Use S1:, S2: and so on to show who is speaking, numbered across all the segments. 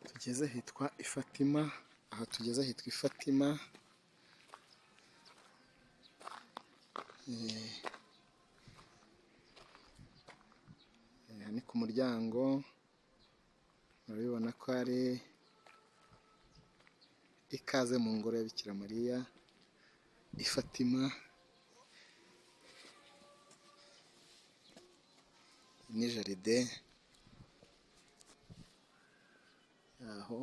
S1: Tugeze hitwa i Fatima, aha tugeze hitwa i Fatima, ni ku muryango, murabibona ko ari ikaze mu ngoro ya Bikira Mariya i Fatima, ni jaride yaho.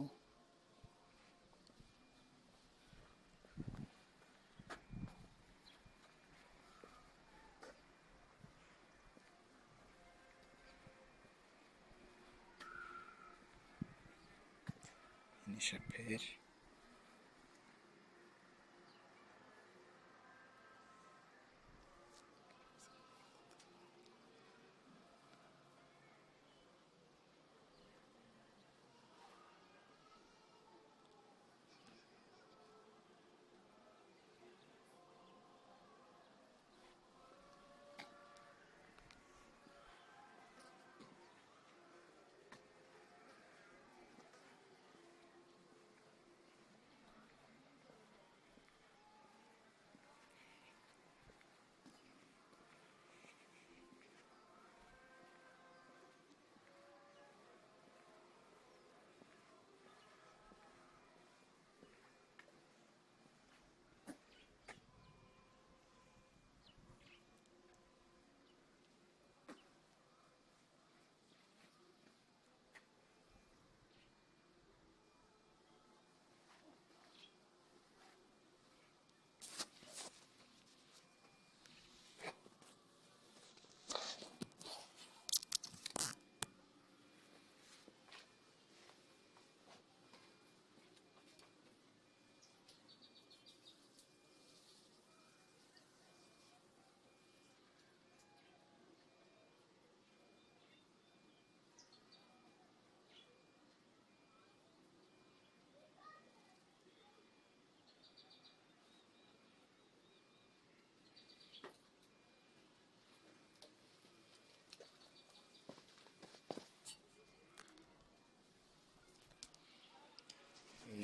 S1: Ni shapeli.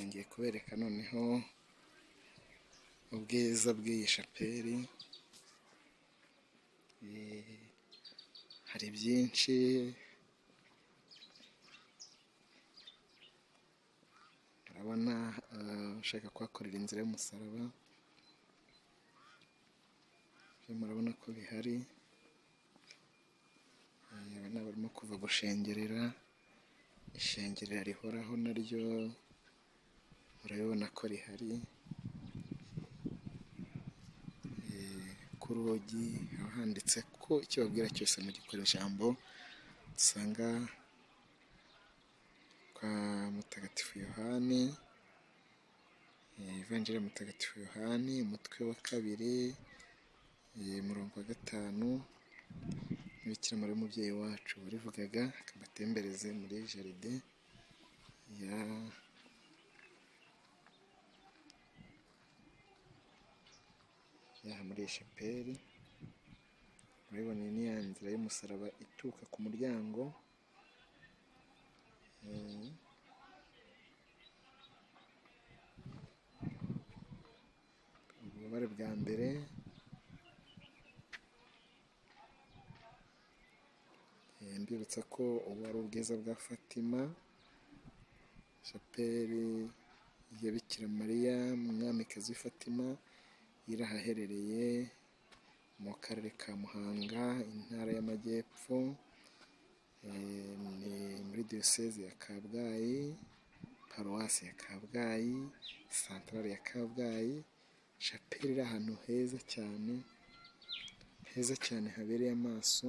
S1: Ngiye kubereka noneho ubwiza bw'iyi shapeli. Hari byinshi, urabona ushaka kuhakorera inzira y'umusaraba, murabona ko bihari. Abana barimo kuva gushengerera, ishengerera rihoraho naryo murabibona ko rihari. Ku rugi haba handitse ko icyo babwira cyose mu gikoreshambo dusanga kwa Mutagatifu Yohani, Ivanjiri ya Mutagatifu Yohani, umutwe wa 2, umurongo wa 5, Bikira Mariya umubyeyi wacu warivugaga akabatembereze muri jaride muri Eshapeli. Urabibona ni ya nzira y'umusaraba ituruka ku muryango, ububabare bwa mbere, mbibutsa ko ubu ari ubwiza bwa Fatima, Shapeli ya Bikira Mariya umwamikazi w'i Fatima, irahaherereye mu karere ka Muhanga, intara y'Amajyepfo, ni muri diyoseze ya Kabgayi, paruwasi ya Kabgayi, santarare ya Kabgayi. Shapeli iri ahantu heza cyane, heza cyane habereye amaso.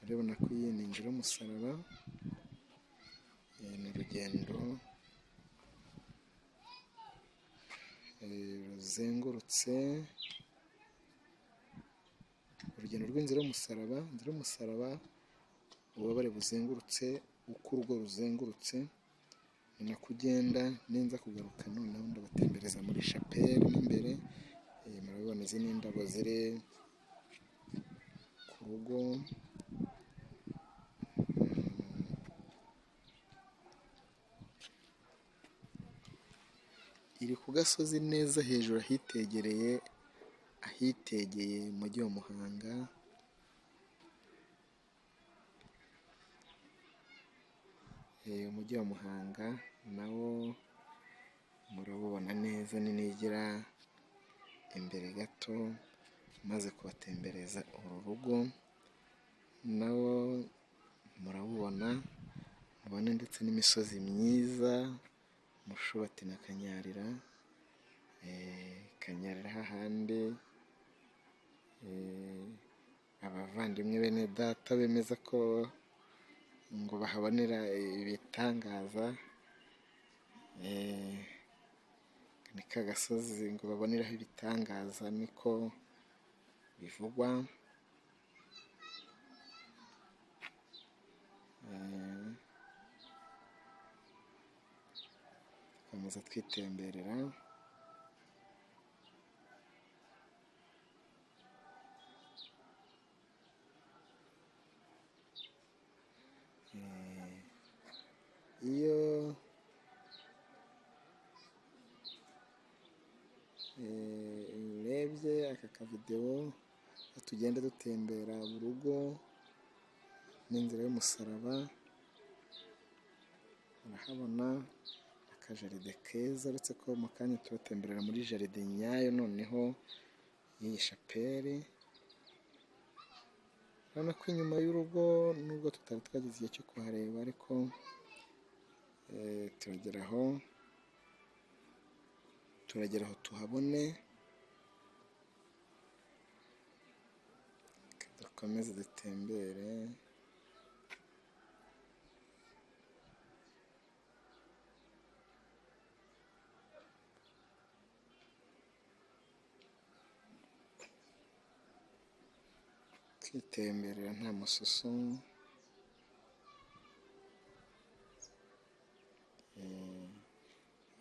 S1: Urabona ko iyi ni inzira y'umusaraba, ni urugendo ruzengurutse, urugendo rw'inzira y'umusaraba. Inzira y'umusaraba ububabare buzengurutse, uko urugo ruzengurutse ni nako ugenda. Ninza kugaruka noneho ndabatembereza muri Shapeli imbere. Murabibona izi ni indabo ziri ku rugo, iri ku gasozi neza hejuru ahitegeye umujyi wa Muhanga. Umujyi wa Muhanga nawo murabubona neza ninigera imbere gato maze kubatembereza uru rugo, nawo murabubona, mubone ndetse n'imisozi myiza, Mushubati na Kanyarira. Kanyarira hahandi abavandimwe bene data bemeza ko ngo bahabonera ibitangaza, ni ka gasozi ngo baboneraho ibitangaza niko bivugwa. Komeza twitemberera. Iyo urebye aka kavidewo tugenda dutembera urugo n'inzira y'umusaraba, urahabona akajaride keza, uretse ko mu kanya turatemberera muri jaride nyayo noneho y'iyi Shapeli. Urabona ko inyuma y'urugo, nubwo tutari twagize igihe cyo kuhareba, ariko turagera aho tuhabone. Dukomeze dutembere. Twitemberera nta mususu.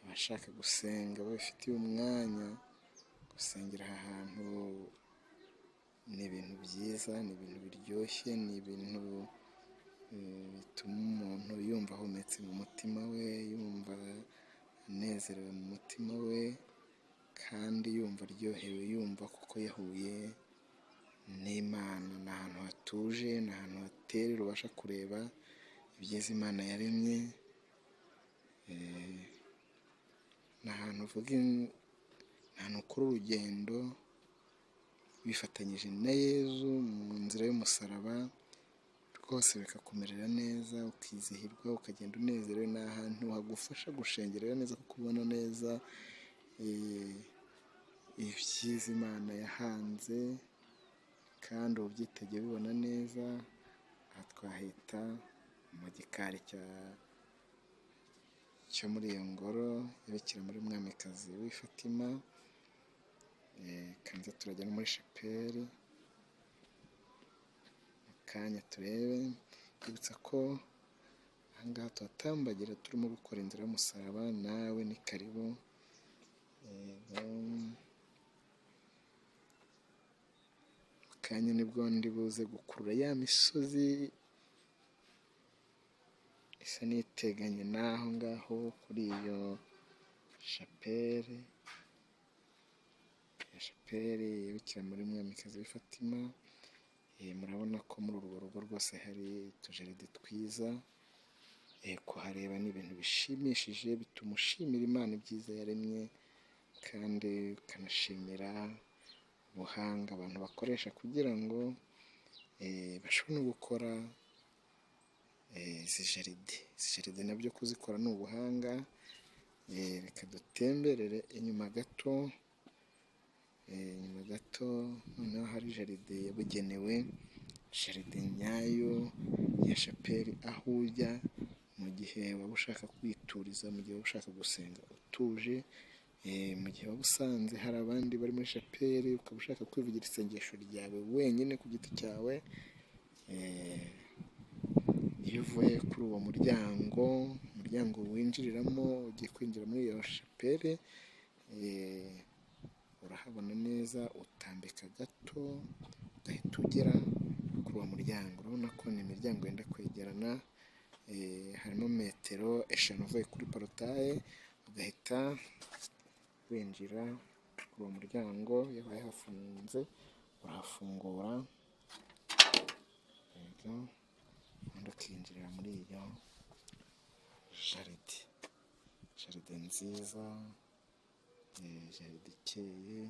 S1: Abashaka gusenga babifitiye umwanya, gusengera aha hantu ni ibintu byiza, ni ibintu biryoshye, ni ibintu bituma umuntu yumva ahumetse mu mutima we, yumva anezerewe mu mutima we, kandi yumva aryohewe, yumva kuko yahuye n'Imana. Ni ahantu hatuje, ni ahantu hatera ubasha kureba ibyiza Imana yaremye. Ni ahantu uvuga, ni ahantu ukora urugendo wifatanyije na Yezu mu nzira y'umusaraba, rwose bikakumerera neza, ukizihirwa, ukagenda unezerewe. Ni ahantu hagufasha gushengerera neza, kuko ubona neza ibyiza Imana yahanze, kandi ubyitegeye ubibona neza. Aha twahita mu gikari cyo muri iyo ngoro ya Bikira Mariya Umwamikazi w'i Fatima. kandi turajya no muri shapeli mu kanya turebe. Twibutsa ko ahangaha tuhatambagira turimo gukora inzira y'umusaraba. Nawe ni karibu. Mu kanya nibwo ndi buze gukurura ya misozi isa n'iteganye n'aho ngaho kuri iyo shapeli ya Bikira Mariya Umwamikazi w'i Fatima. Murabona ko muri urwo rugo rwose hari utujaride twiza. Kuhareba ni ibintu bishimishije, bituma ushimira Imana ibyiza yaremye, kandi ukanashimira ubuhanga abantu bakoresha kugira ngo bashobore no gukora izi jaride nabyo kuzikora ni ubuhanga. Reka dutemberere inyuma gato. Noneho hari jaride yabugenewe, jaride nyayo ya shapeli, aho ujya mu gihe waba ushaka kwituriza, mu gihe waba ushaka gusenga utuje, mu gihe waba usanze hari abandi bari muri shapeli ukaba ushaka kwivugira isengesho ryawe wenyine ku giti cyawe. Iyo uvuye kuri uwo umuryango winjiriramo ugiye kwinjira muri iyo shapeli, urahabona neza, utambika gato ugahita ugera kuri uwo muryango. Urabona ko ni imiryango yenda kwegerana. Harimo metero 5 uvuye kuri porotaye, ugahita winjira kuri uwo muryango. Iyo habaye hafunze urahafungura, ubundi ukinjirira muri iyo jaride nziza, jaride ikeye.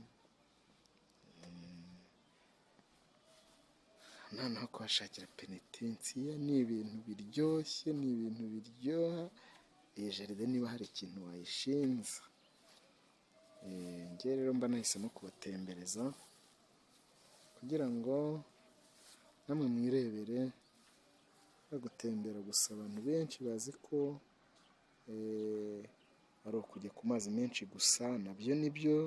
S1: Noneho kuhashakira penetensiya ni ibintu biryoshye, ni ibintu biryoha. Iyi jaride niba hari ikintu wayishinza, njye rero mba nahisemo kubatembereza kugira ngo namwe mwirebere. Gutembera gusa abantu benshi bazi ko ari ukujya ku mazi menshi gusa, nabyo nibyo,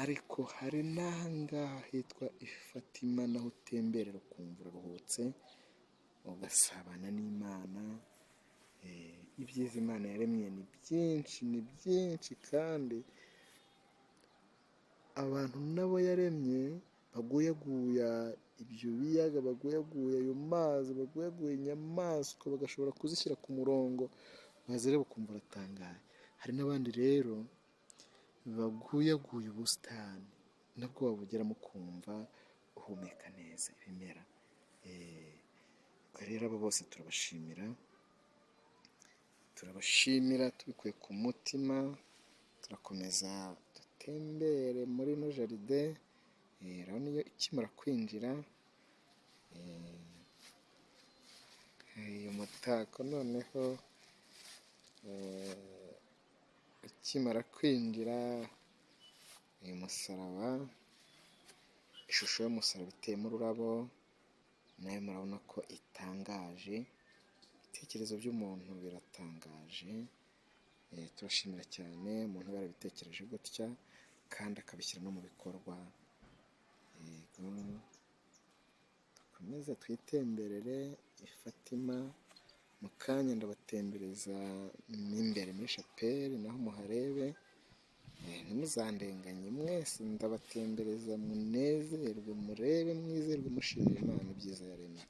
S1: ariko hari n'ahangaha hitwa i Fatima, naho utemberera ukumva uraruhutse, ugasabana n'Imana. Ibyiza Imana yaremye ni byinshi, kandi abantu nabo yaremye baguyaguya ibyo biyaga, baguyaguya ayo mazi, baguyaguya inyamaswa, bagashobora kuzishyira ku murongo, wazireba ukumva uratangaye. Hari n'abandi rero baguyaguye ubusitani, nabwo wabugeramo ukumva uhumeka neza ibimera. Rero abo bose turabashimira tubikuye ku mutima. Turakomeza dutembere muri ino jaride. Urabona iyo ikimara kwinjira, uyu mutako noneho ukimara kwinjira, uyu musaraba, ishusho y'umusaraba iteyemo ururabo, nayo murabona ko itangaje. Ibitekerezo by'umuntu biratangaje. Turashimira cyane umuntu yarabitekereje gutya kandi akabishyira no mu bikorwa. Dukomeze twitemberere i Fatima. Mu kanya ndabatembereza imbere muri shapeli, naho muharebe. Ntimuzandenganye mwese, ndabatembereza munezerwe, murebe, mwizerwe, mushimira Imana ibyiza yaremye.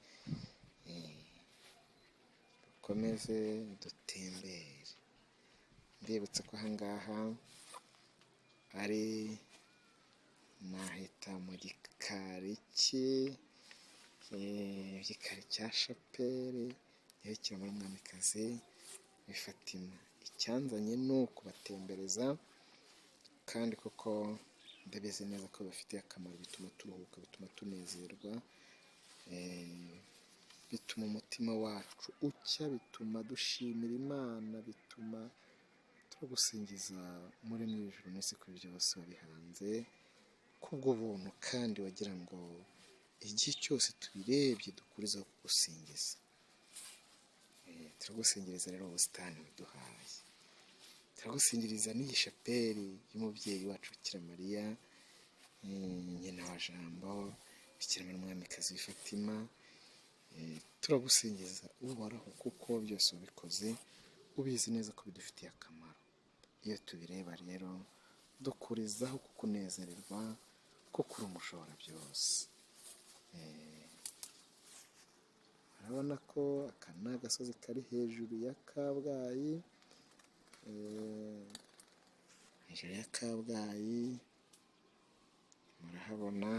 S1: Dukomeze dutembere. Ndibutsa ko ahangaha ari nahita mu gikari cya shapeli ya Bikira Mariya Umwamikazi w'i Fatima. Icyanzanye ni ukubatembereza, kandi koko ndabizi neza ko bifitiye akamaro, bituma turuhuka, bituma tunezerwa. bituma umutima wacu ucya, bituma dushimira Imana, bituma turagusingiza muri mu ijuru n'isi kuri byose wabihanze kubwo buntu, kandi wagira ngo igihe cyose tubirebye dukurizaho kugusingiza. Turagusingiriza rero ubusitani buduhaye, turagusingiriza n'iyi shapeli y'umubyeyi wacu Bikira Mariya, nyina wa Jambo, Bikira Mariya umwamikazi w'i Fatima. Turagusingiza uhoraho kuko byose wabikoze ubizi neza ko bidufitiye akamaro. Iyo tubireba rero dukurizaho kukunezererwa kuko uri umushobora byose. urabona ko aka ni agasozi kari hejuru ya Kabgayi, hejuru ya Kabgayi murahabona.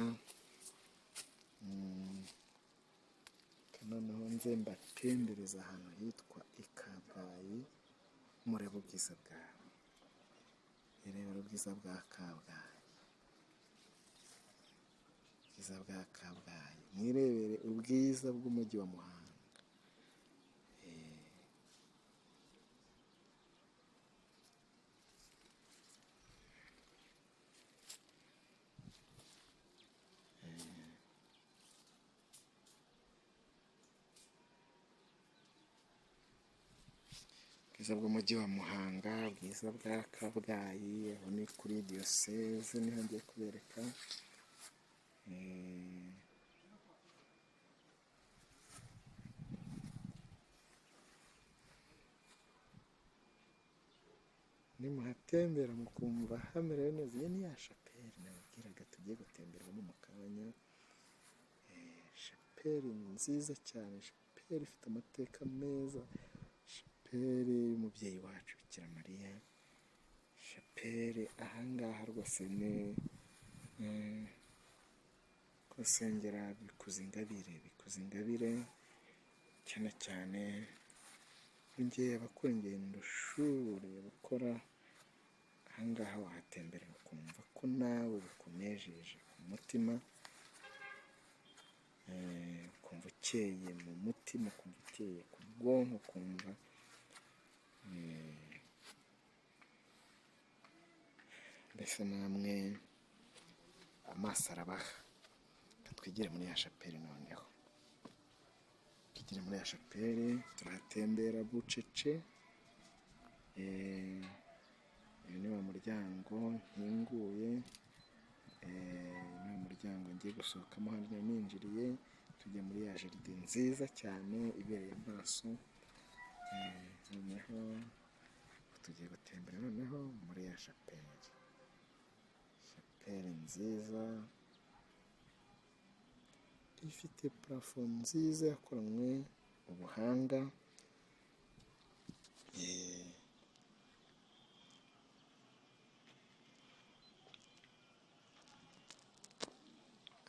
S1: Noneho nze mbatembereza ahantu hitwa i Kabgayi, murebe ubwiza bwaho, irebera ubwiza bwa Kabgayi, ubwiza bwa Kabgayi, mwirebere ubwiza bw'umujyi wa Muhanga. Ubwiza bw'umujyi wa Muhanga, ubwiza bwa Kabgayi, aho ni kuri diyoseze niho ngiye kubereka. Nimuhatembera mukumva hamerewe neza, iyi ni ya shapeli nababwiraga tugiye gutemberamo mu kanya. Shapeli nziza cyane, shapeli ifite amateka meza, shapeli y'umubyeyi wacu Bikira Mariya, shapeli ahangaha rwose ni kusengera bikuza ingabire, bikuza ingabire cyane cyane njye abakora ingendo shuri, abakora ahangaha wahatembera ukumva ko nawe bikunejeje ku mutima, ukumva ukeye mu mutima, ukumva ukeye ku bwonko, ukumva mbese namwe amaso arabaha. Twigire muri ya shapeli noneho, twigire muri ya shapeli, turahatembera bucece. Uyu ni wa muryango nkinguye, ni wa muryango ngiye gusohokamo, hano ninjiriye tujya muri ya jaride nziza cyane ibereye amaso. Noneho tugiye gutembera noneho muri ya shapeli, shapeli nziza ifite parafo nziza yakoranywe ubuhanga.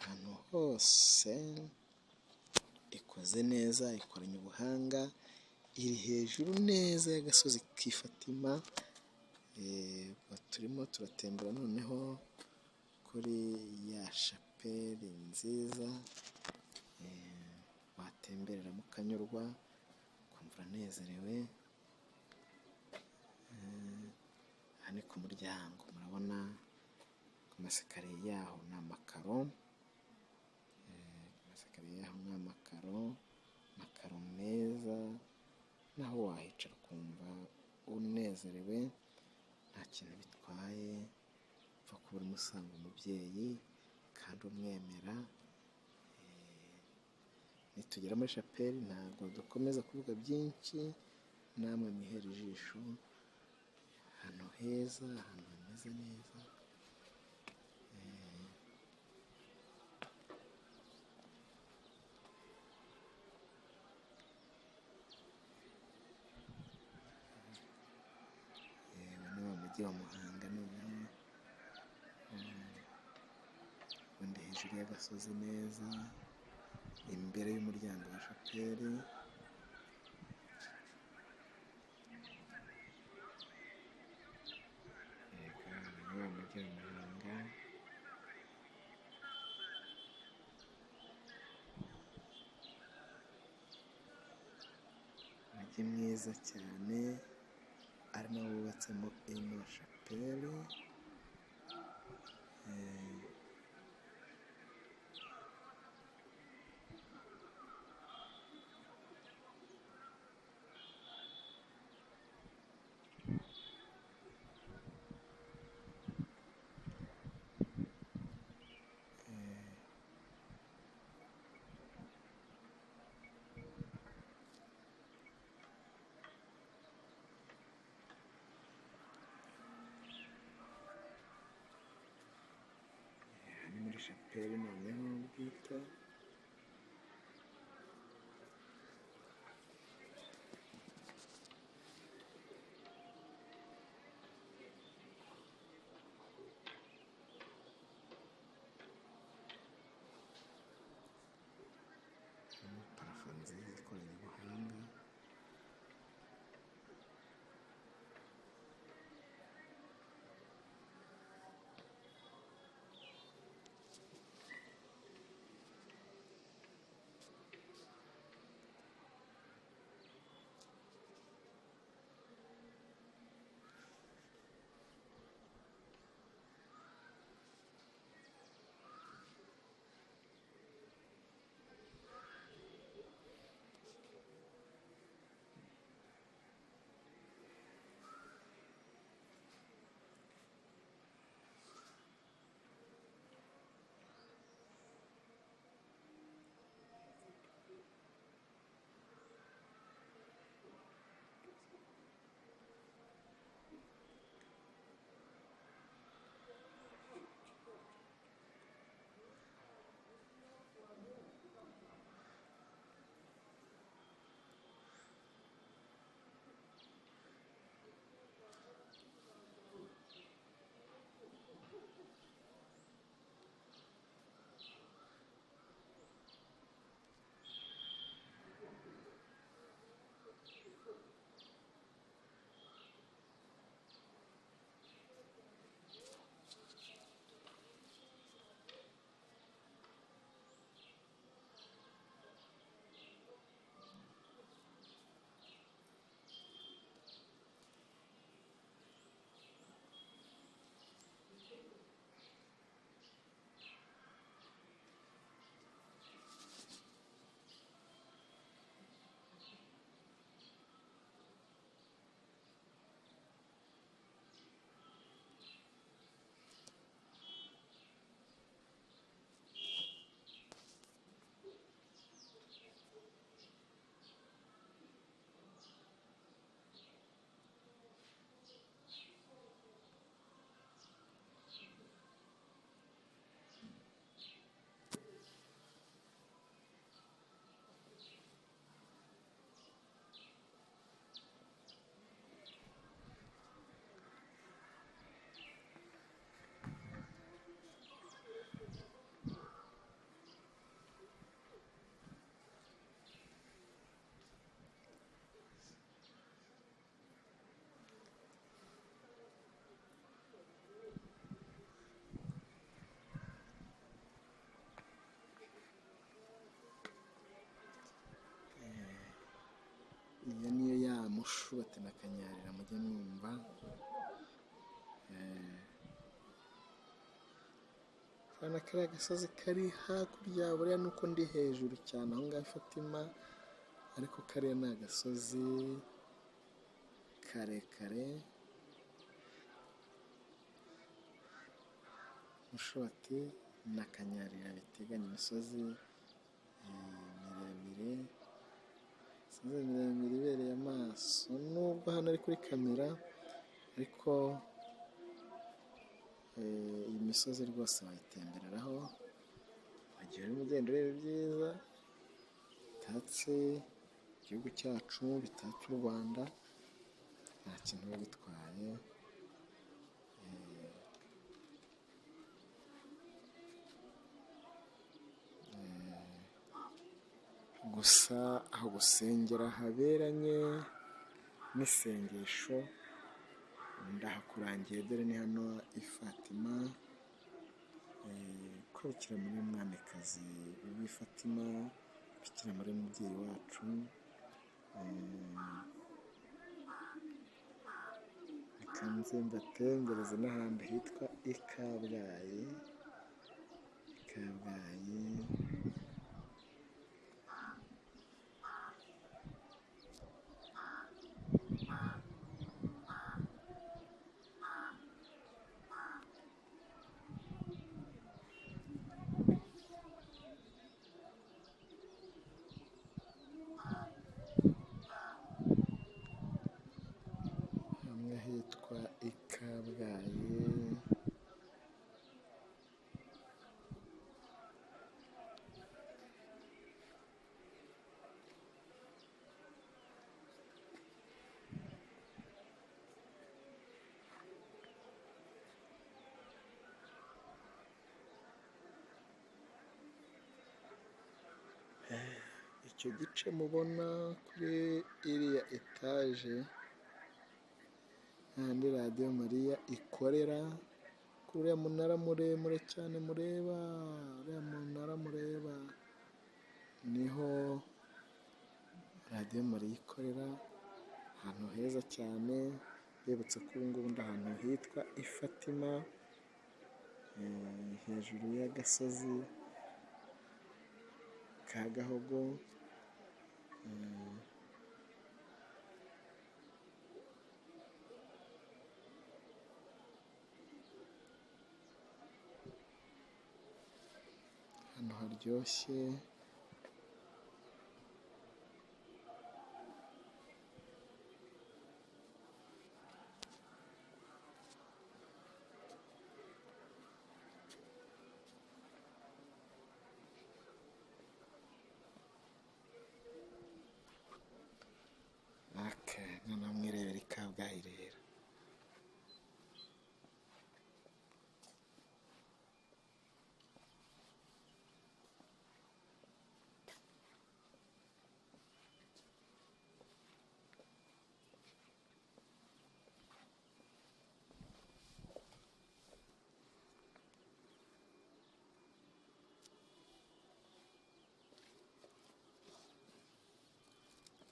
S1: Ahantu hose ikoze neza, ikoranye ubuhanga, iri hejuru neza y'agasozi k'i Fatima. Turimo turatembera noneho kuri ya shapeli nziza, watemberera mukanyurwa ukumva uranezerewe. Aha ni ku muryango, murabona ku masikariye yaho ni amakaro, amasikariye yaho ni amakaro, amakaro meza, naho wahicara ukumva unezerewe, nta kintu bitwaye, upfa kuba urimo usanga umubyeyi kandi umwemera. Nitugera muri shapeli ntabwo dukomeza kuvuga byinshi, namwe mwihere ijisho ahantu heza, ahantu hameze neza. Ni wa mujyi wa Muhanga noneho, ubundi hejuru y'agasozi neza, imbere y'umuryango wa shapeli. Ni wa mujyi wa Muhanga. mwiza cyane ari nawo wubatsemo ino shapeli. Ni muri shapeli noneho bwite. Parafo nziza ikoranye ubuhanga. Iyo niyo ya mushu batema akanyarira mujye mwumva. Urabona kariya gasozi kari hakurya, buriya nuko ndi hejuru cyane aho ngaho i Fatima, ariko kariya ni agasozi karekare. Mushubati na Kanyarira biteganye, imisozi miremire, imisozi miremire ibereye amaso, nubwo hano ari kuri kamera, ariko iyi misozi rwose wayitembereraho wagiye urimo ugenda ureba ibyiza bitatse igihugu cyacu, bitatse u Rwanda, nta kintu biba bitwaye. Gusa aho gusengera haberanye n'isengesho ndahakurangiye, dore ni hano i Fatima, ko Bikira Mariya umwamikazi w'i Fatima, Bikira Mariya umubyeyi wacu, reka nze mbatembereze n'ahantu hitwa i Kabgayi. Hamwe hitwa i Kabgayi. Icyo gice mubona kuri iriya etaje ahandi radiyo Mariya ikorera, kuri uriya munara muremure cyane mureba, uriya munara mureba niho radiyo Mariya ikorera, ahantu heza cyane. Bibutse ko ubu ngubu ndi ahantu hitwa i Fatima, hejuru y'agasozi ka Gahogo. Ahantu haryoshye. Noneho mwirebera i Kabgayi rero.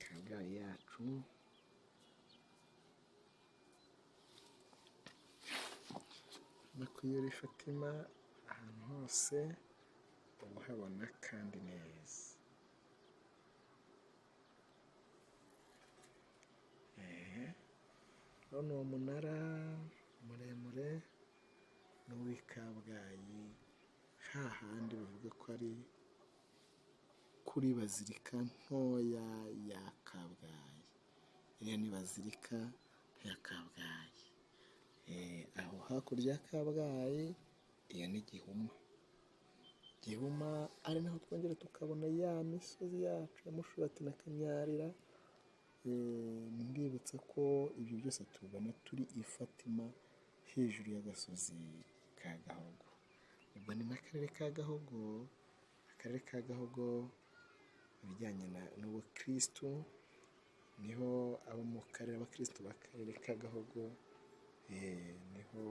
S1: Kabgayi yacu. Kuri Fatima ahantu hose uba uhabona kandi neza. Urabona uwo munara muremure ni uw'i Kabgayi, hahandi bavuga ko ari kuri bazilika ntoya ya Kabgayi. Iriya ni bazilika ya Kabgayi. Aho hakurya ya Kabgayi iyo ni Gihuma, ari naho twongera tukabona ya misozi yacu ya Mushubati na Kanyarira. Mbibutsa ko ibyo byose tubona turi i Fatima, hejuru y'agasozi ka Gahogo. Ubwo ni n'akarere ka Gahogo. Akarere ka Gahogo mu bijyanye n'ubukristu, niho abo mu karere, abakristu b'akarere ka Gahogo niho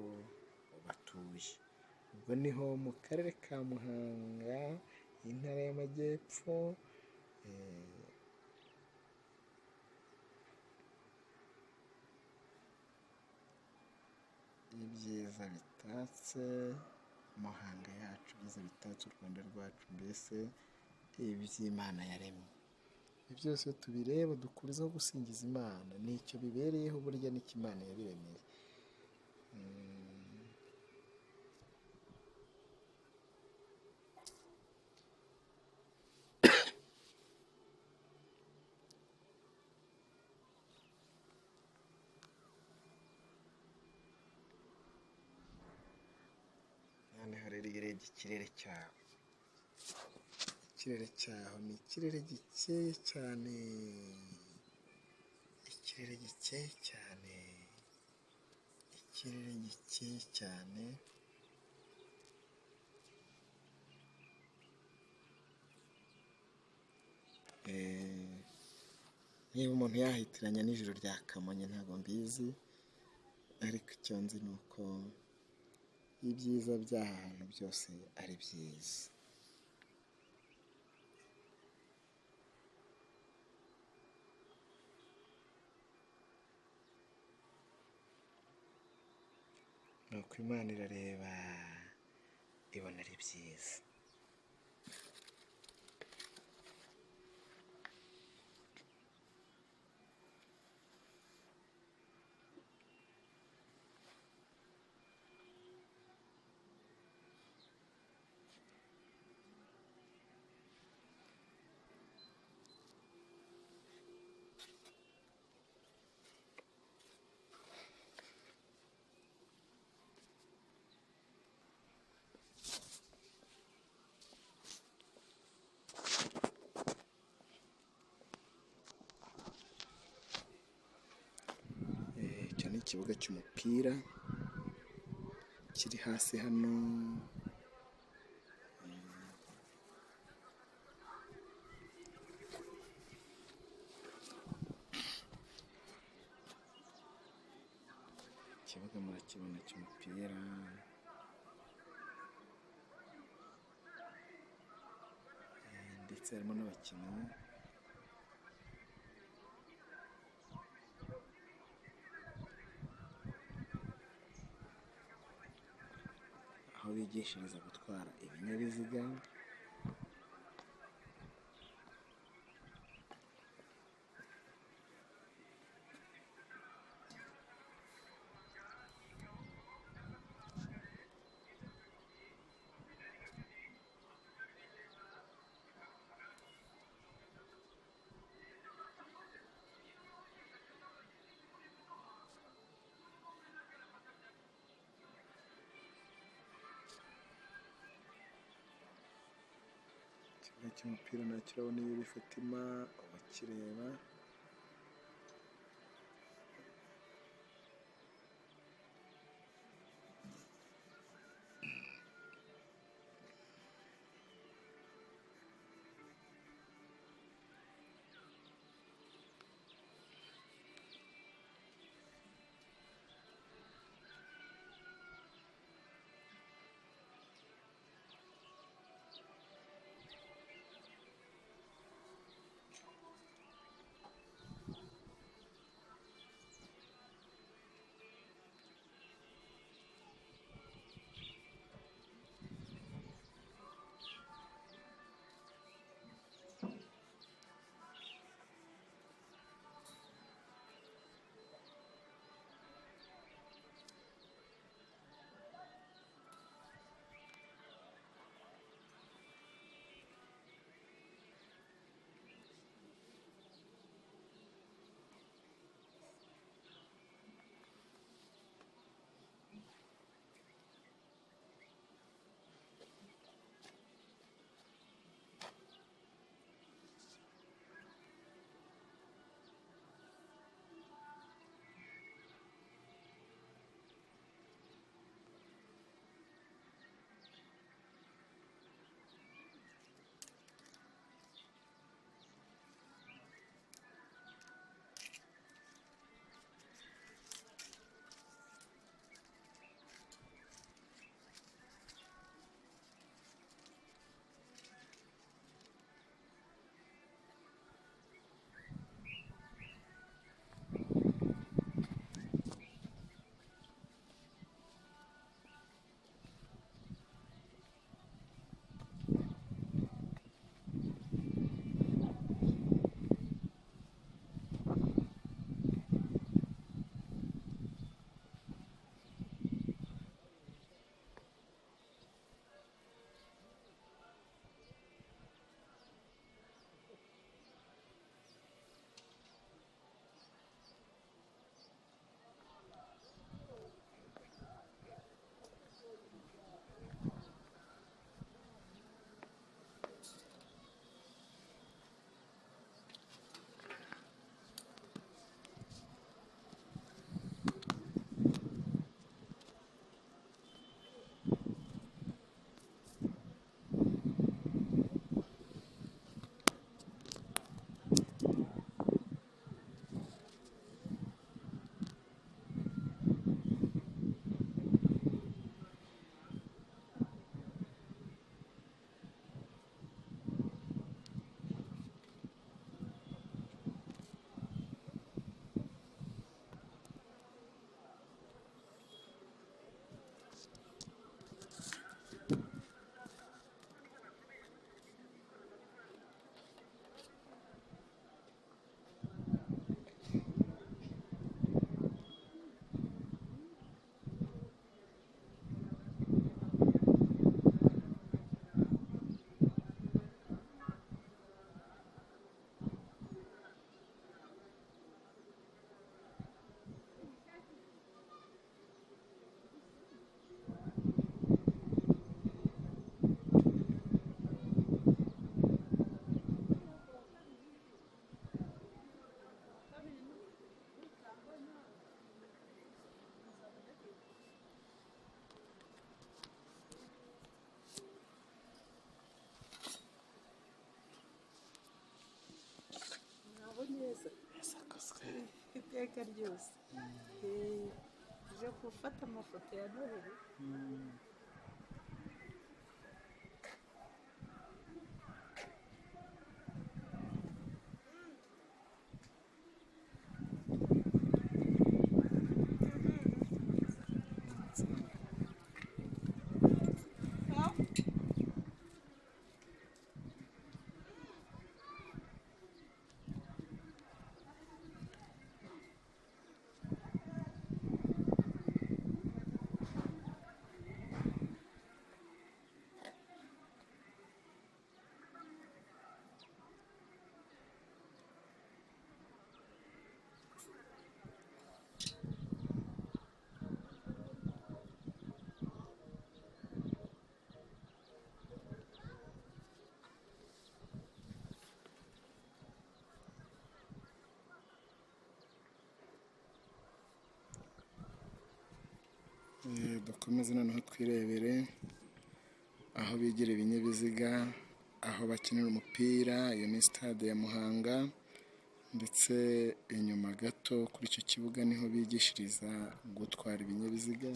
S1: batuye. Ubwo niho mu karere ka Muhanga, intara y'Amajyepfo. Ibyiza bitatse Muhanga yacu, ibyiza bitatse u Rwanda rwacu, mbese iby'Imana yaremye. Ibyo byose tubireba dukurizaho gusingiza Imana, nicyo bibereyeho, burya n'icyo Imana yabiremeye. Noneho rero iyo urebye ikirere cyaho, ni ikirere gikeye cyane, ikirere gikeye cyane. Niba umuntu yahitiranya n'ijoro rya Kamonyi ntabwo mbizi, ariko icyo nzi ni uko ibyiza by'aha hantu byose ari byiza. nuko Imana irareba ibona ari byiza. Icyo ni ikibuga cy'umupira kiri hasi hano, ikibuga murakibona cy'umupira, ndetse harimo n'abakinnyi. Aho bigishiriza gutwara ibinyabiziga. Ikibuga cy'umupira nacyo urabona iyo uri Fatima urakireba.
S2: neza
S1: yasakozwe.
S2: iteka ryose. Tuje gufata amafoto ya Noheli.
S1: Dukomeze noneho twirebere aho bigira ibinyabiziga, aho bakinira umupira. Iyo ni stade ya Muhanga, ndetse inyuma gato kuri icyo kibuga niho bigishiriza gutwara ibinyabiziga.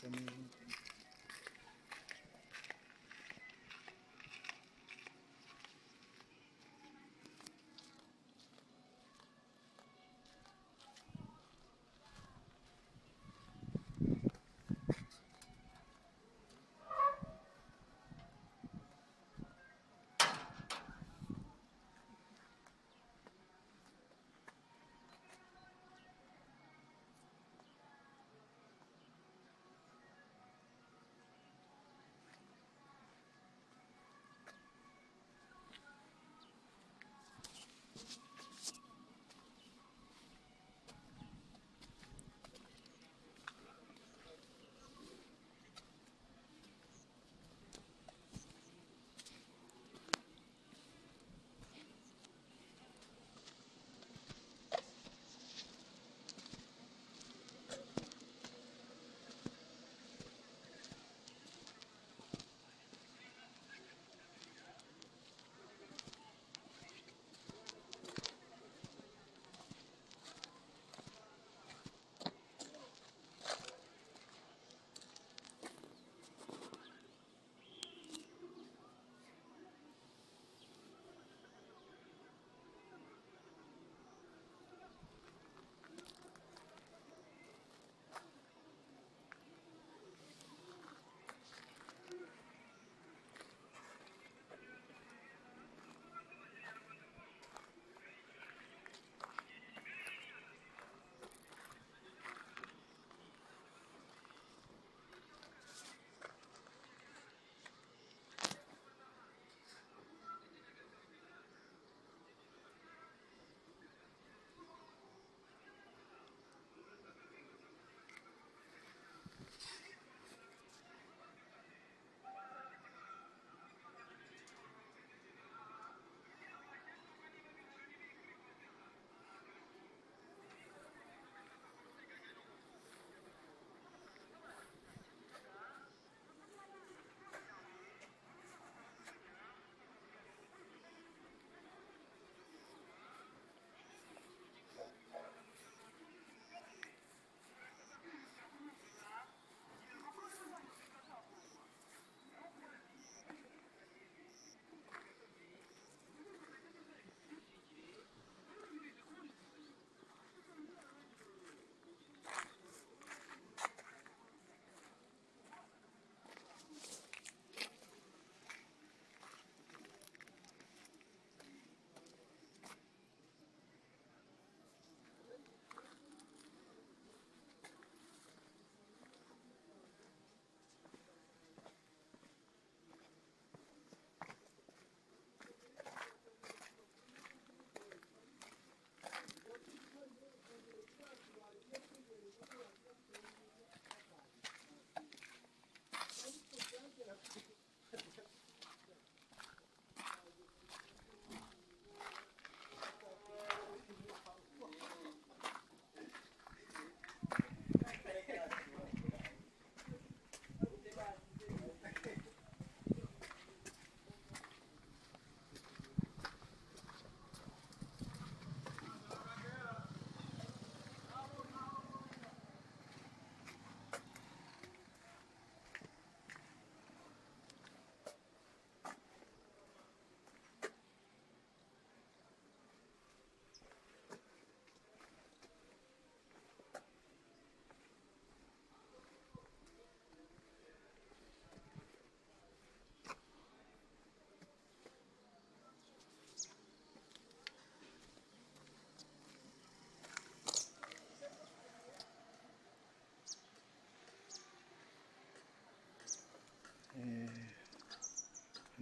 S1: bisa neza.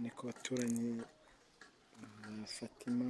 S1: Ni ku baturanyi ba Fatima.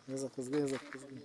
S1: heza kozwe, heza kozwe.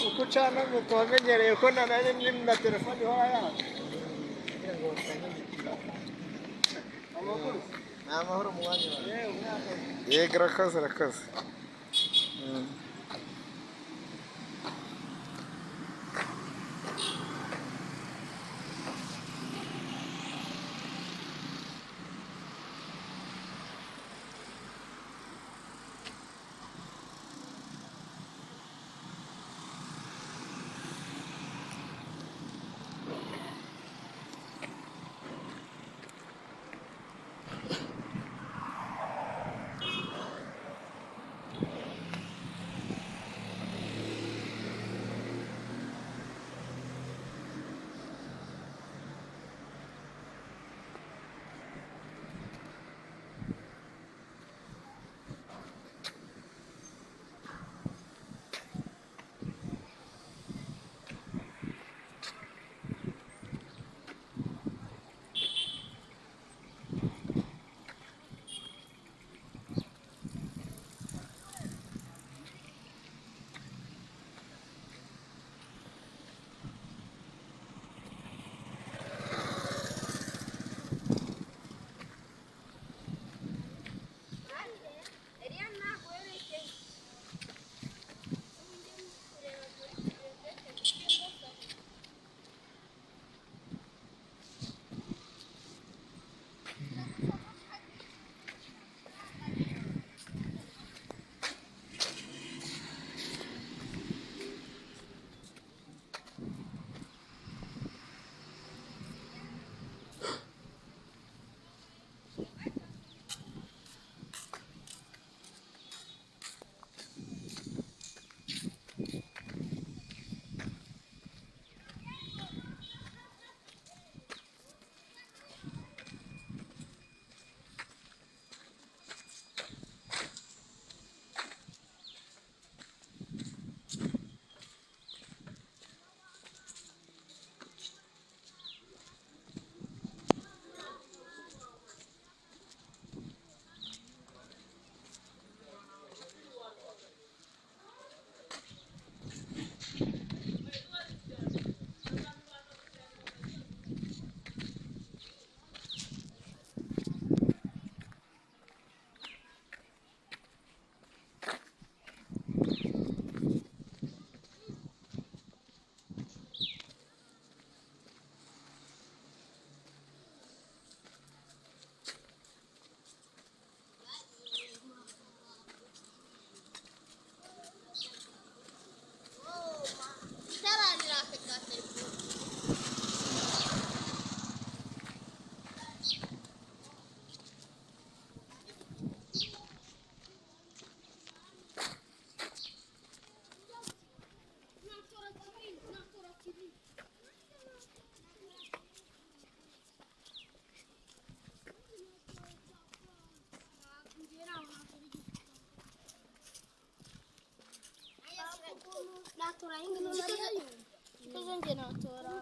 S3: uko ucana moto wamenyereye ko na telefone ihora yaka. Ni amahoro mu mwanya wawe.
S1: Yego arakaze arakaze.
S4: turahinga inzu nariyo ikoze njye natora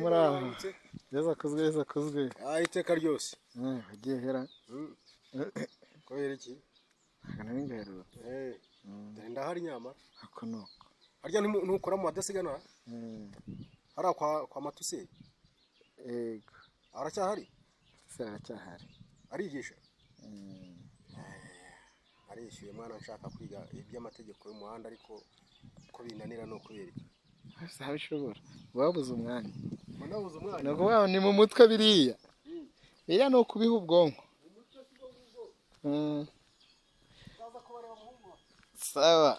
S1: muri aho yeza akozwe
S3: iteka ryose
S1: agiye hera
S3: kubera iki
S1: nari ngaheruka
S3: ndahari nyamara
S1: ako nuko
S3: harya ntukora mu badasiganwa hariya kwa Matuseri
S1: yego
S3: aracyahari
S1: aracyahari
S3: arigisha arishyuye mwana nshaka kwiga iby'amategeko y'umuhanda ariko ko binanira no kubera iki
S1: bishobora wabuze umwanya
S3: ni
S1: ukuvuga ni mu mutwe biriya ni ukubiha ubwonko sawa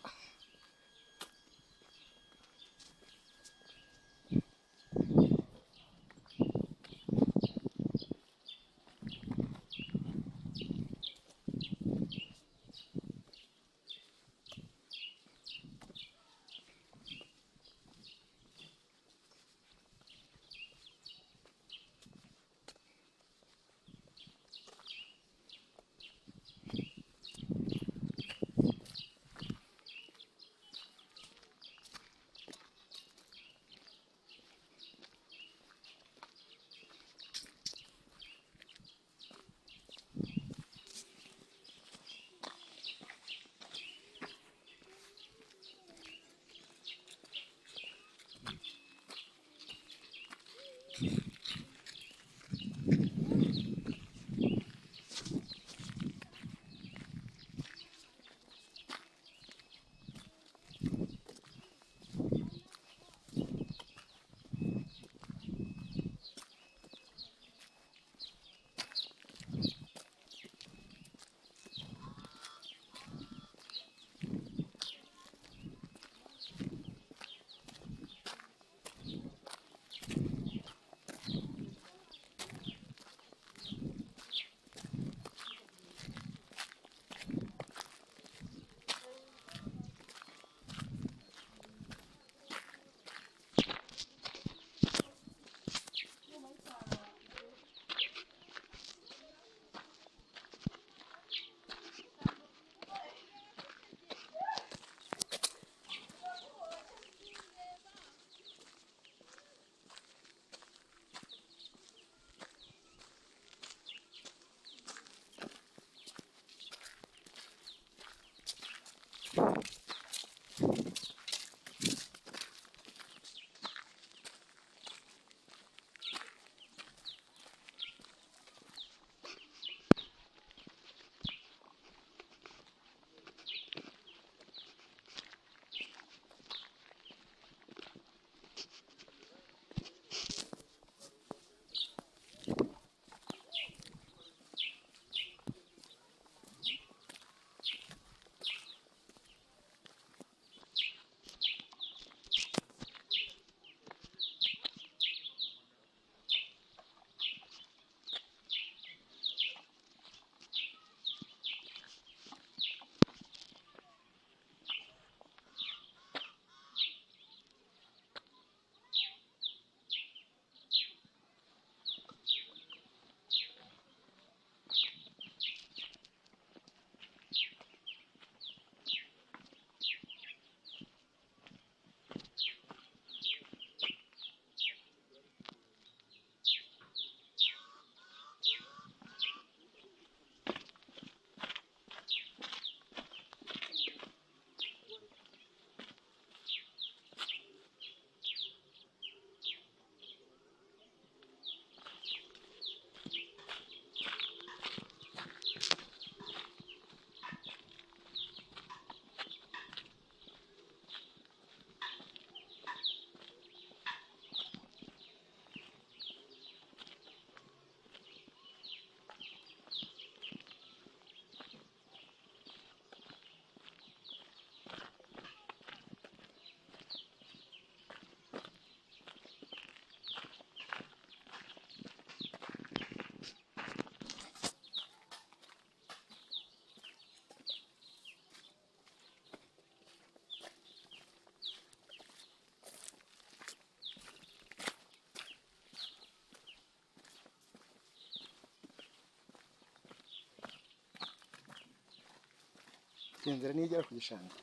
S1: iyo nzira niyo igera ku gishanga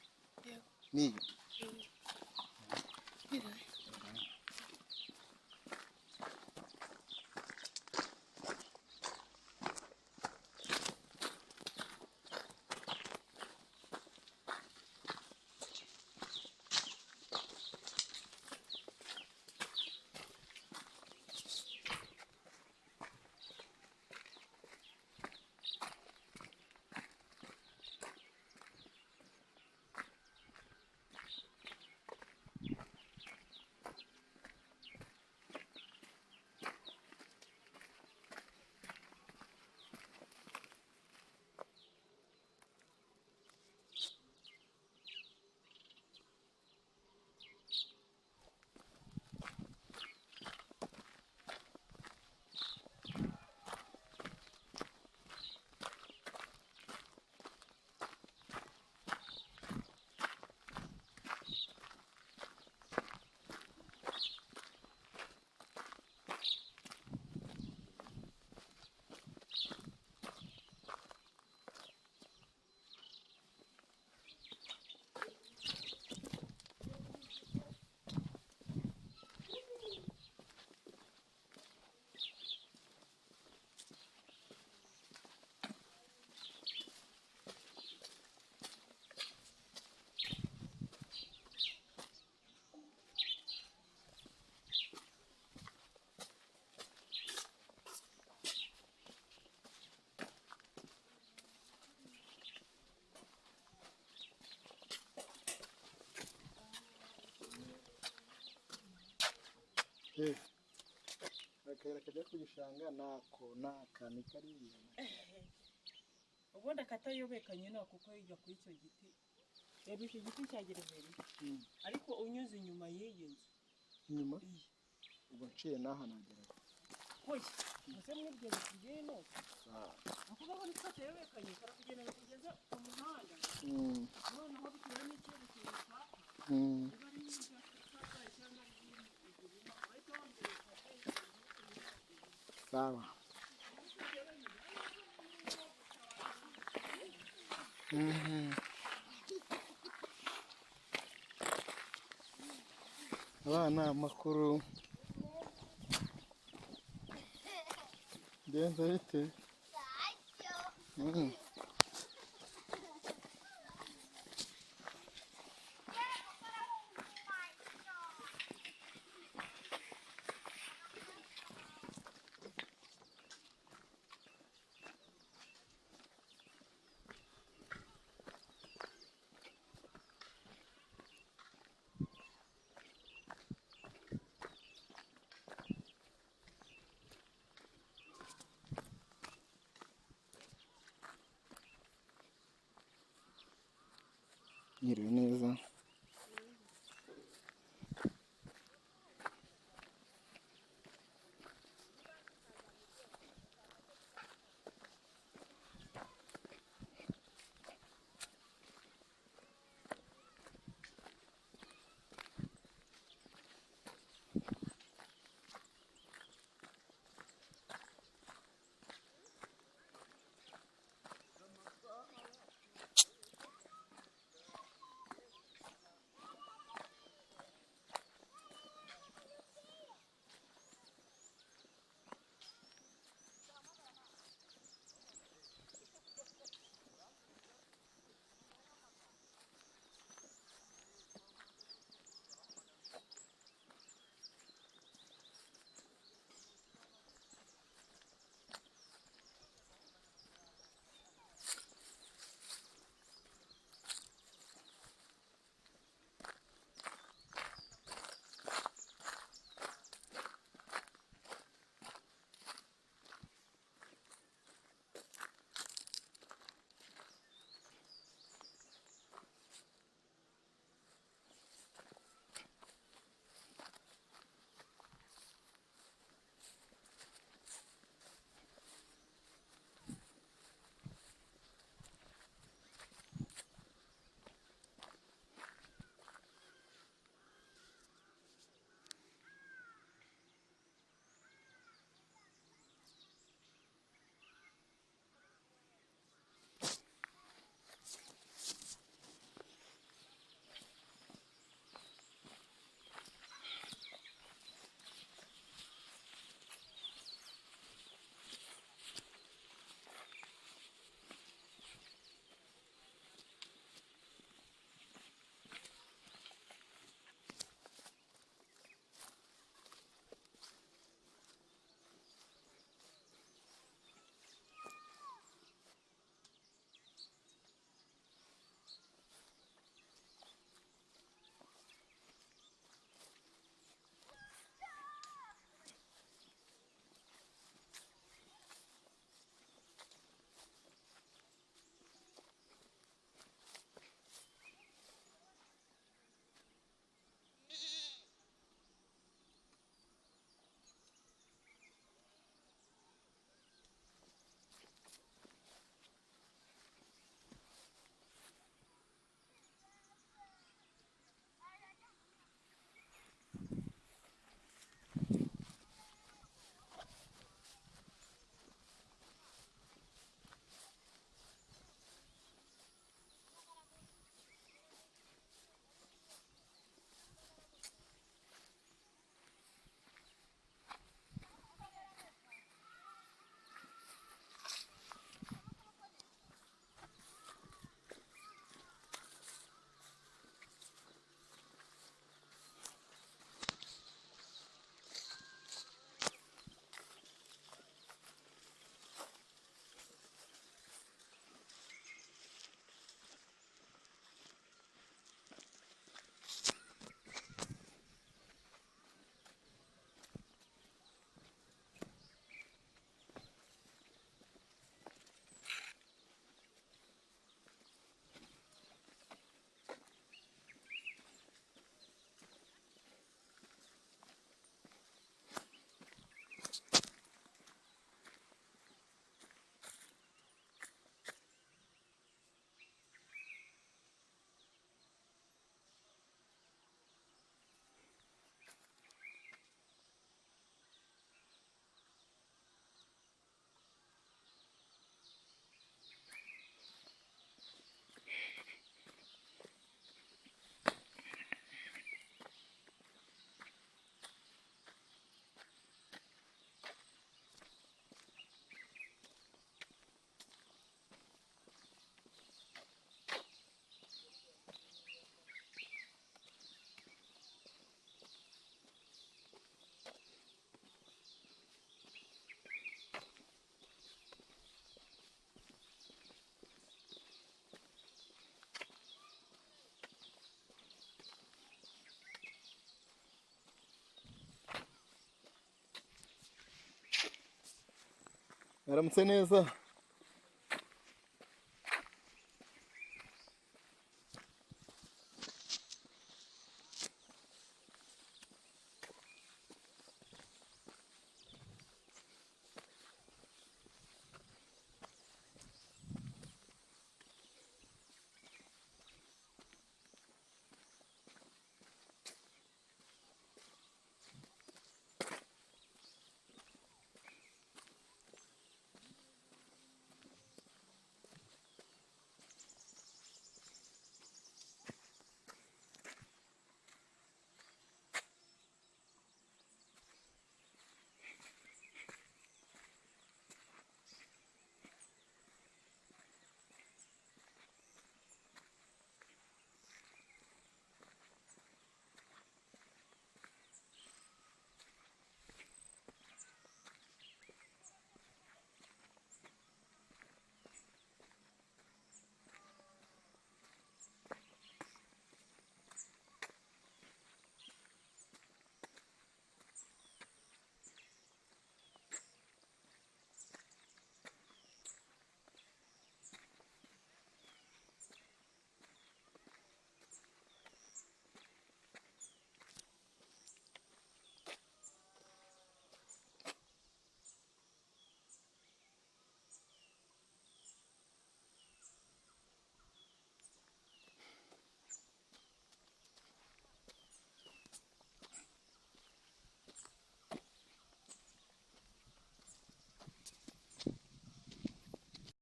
S4: Yego.
S1: niyo akayira kajya ku gishanga naka ni kariya
S2: ubundi akatayobekanye ni kuko hirya kuri icyo giti reba icyo giti cya gereveriya ariko unyuze inyuma y'iyi nzu
S1: inyuma ubwo nciye n'aha nagera
S2: hoya muze mwibyo bisigaye nose akuvuga ko nitwo atayobekanye karakugenda kugeza ku muhanda noneho bitewe n'icyerekezo ushaka niba ari n'ibyo utakaye cyangwa ari ibirimo ariko wongera ukatayobekanye
S1: sawa abana amakuru ngenza bite Ngiriwe neza Aramutse neza.